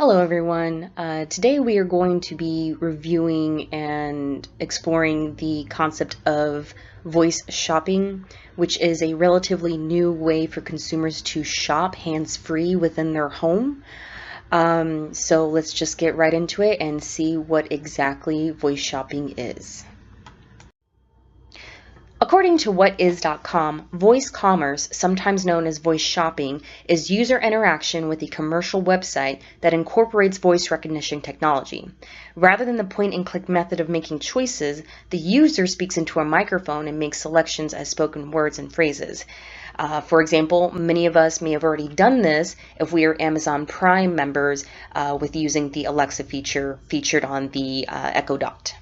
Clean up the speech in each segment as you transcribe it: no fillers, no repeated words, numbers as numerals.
Hello everyone. Today we are going to be reviewing and exploring the concept of voice shopping, which is a relatively new way for consumers to shop hands-free within their home. So let's just get right into it and see what exactly voice shopping is. According to whatis.com, voice commerce, sometimes known as voice shopping, is user interaction with a commercial website that incorporates voice recognition technology. Rather than the point-and-click method of making choices, the user speaks into a microphone and makes selections as spoken words and phrases. For example, many of us may have already done this if we are Amazon Prime members with using the Alexa feature featured on the Echo Dot.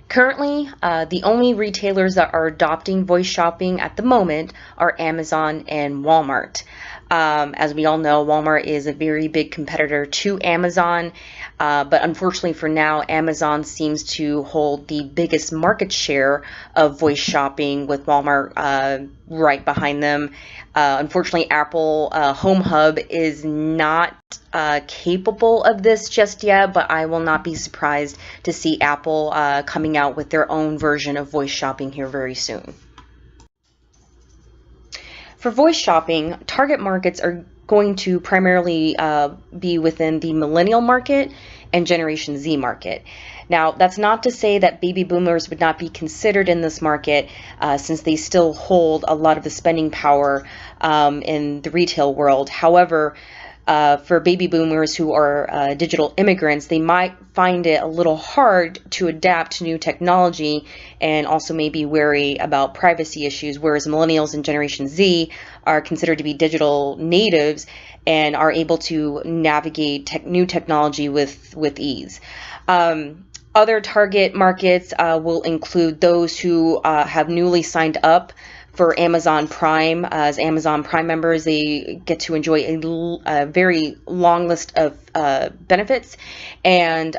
Currently, the only retailers that are adopting voice shopping at the moment are Amazon and Walmart. As we all know, Walmart is a very big competitor to Amazon, but unfortunately for now, Amazon seems to hold the biggest market share of voice shopping, with Walmart right behind them. Unfortunately, Apple Home Hub is not capable of this just yet, but I will not be surprised to see Apple coming out with their own version of voice shopping here very soon. For voice shopping, target markets are going to primarily be within the millennial market and Generation Z market. Now, that's not to say that baby boomers would not be considered in this market, since they still hold a lot of the spending power in the retail world. However, for baby boomers who are digital immigrants, they might find it a little hard to adapt to new technology and also may be wary about privacy issues, whereas millennials and Generation Z are considered to be digital natives and are able to navigate new technology with ease. Other target markets will include those who have newly signed up for Amazon Prime. As Amazon Prime members, they get to enjoy a very long list of benefits. And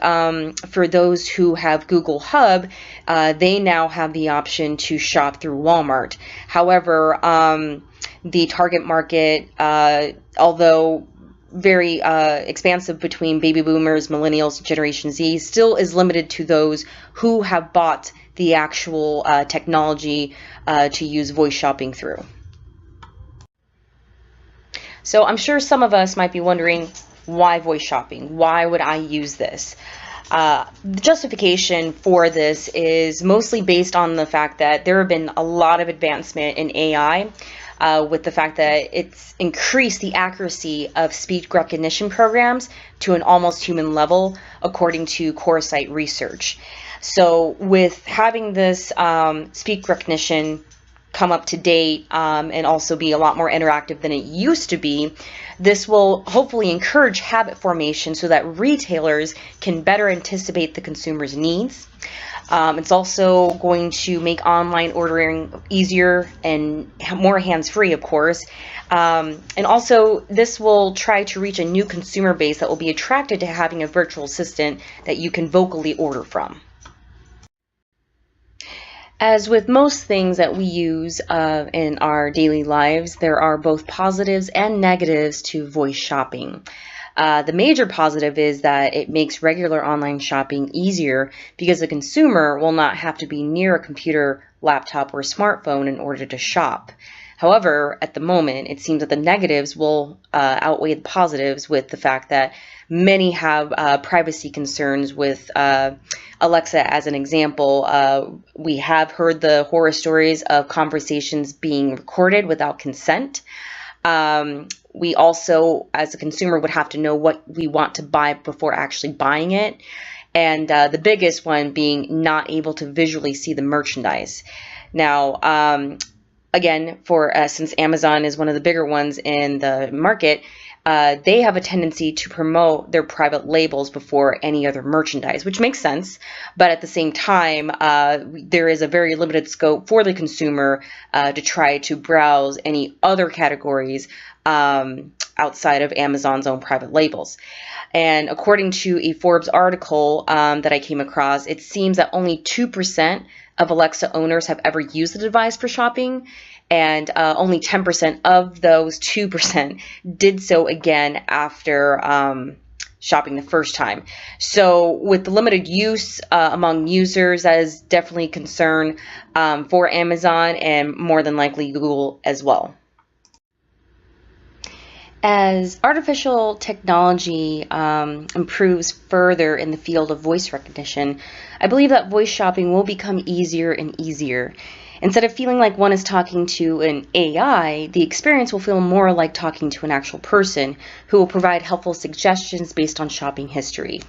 for those who have Google Hub, they now have the option to shop through Walmart. However, the target market, although very expansive between baby boomers, millennials, Generation Z, still is limited to those who have bought the actual technology to use voice shopping through. So I'm sure some of us might be wondering, why voice shopping? Why would I use this? The justification for this is mostly based on the fact that there have been a lot of advancement in AI, with the fact that it's increased the accuracy of speech recognition programs to an almost human level, according to Coresight research. So with having this speech recognition come up to date and also be a lot more interactive than it used to be, this will hopefully encourage habit formation so that retailers can better anticipate the consumer's needs. It's also going to make online ordering easier and more hands-free, of course. And also, this will try to reach a new consumer base that will be attracted to having a virtual assistant that you can vocally order from. As with most things that we use in our daily lives, there are both positives and negatives to voice shopping. The major positive is that it makes regular online shopping easier because the consumer will not have to be near a computer, laptop, or smartphone in order to shop. However, at the moment, it seems that the negatives will outweigh the positives, with the fact that many have privacy concerns with Alexa as an example. We have heard the horror stories of conversations being recorded without consent. We also, as a consumer, would have to know what we want to buy before actually buying it. And the biggest one being not able to visually see the merchandise. Now, again, since Amazon is one of the bigger ones in the market, they have a tendency to promote their private labels before any other merchandise, which makes sense. But at the same time, there is a very limited scope for the consumer to try to browse any other categories outside of Amazon's own private labels. And according to a Forbes article that I came across, it seems that only 2% of Alexa owners have ever used the device for shopping, and only 10% of those 2% did so again after shopping the first time. So with the limited use among users, that is definitely a concern for Amazon and more than likely Google as well. As artificial technology improves further in the field of voice recognition, I believe that voice shopping will become easier and easier. Instead of feeling like one is talking to an AI, the experience will feel more like talking to an actual person who will provide helpful suggestions based on shopping history.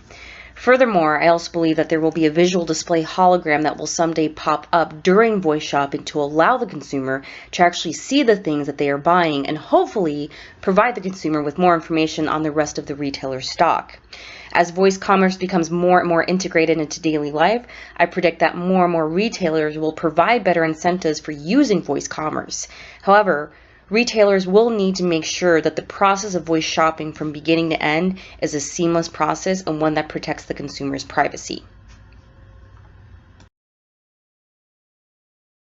Furthermore, I also believe that there will be a visual display hologram that will someday pop up during voice shopping to allow the consumer to actually see the things that they are buying and hopefully provide the consumer with more information on the rest of the retailer's stock. As voice commerce becomes more and more integrated into daily life, I predict that more and more retailers will provide better incentives for using voice commerce. However, retailers will need to make sure that the process of voice shopping from beginning to end is a seamless process and one that protects the consumer's privacy.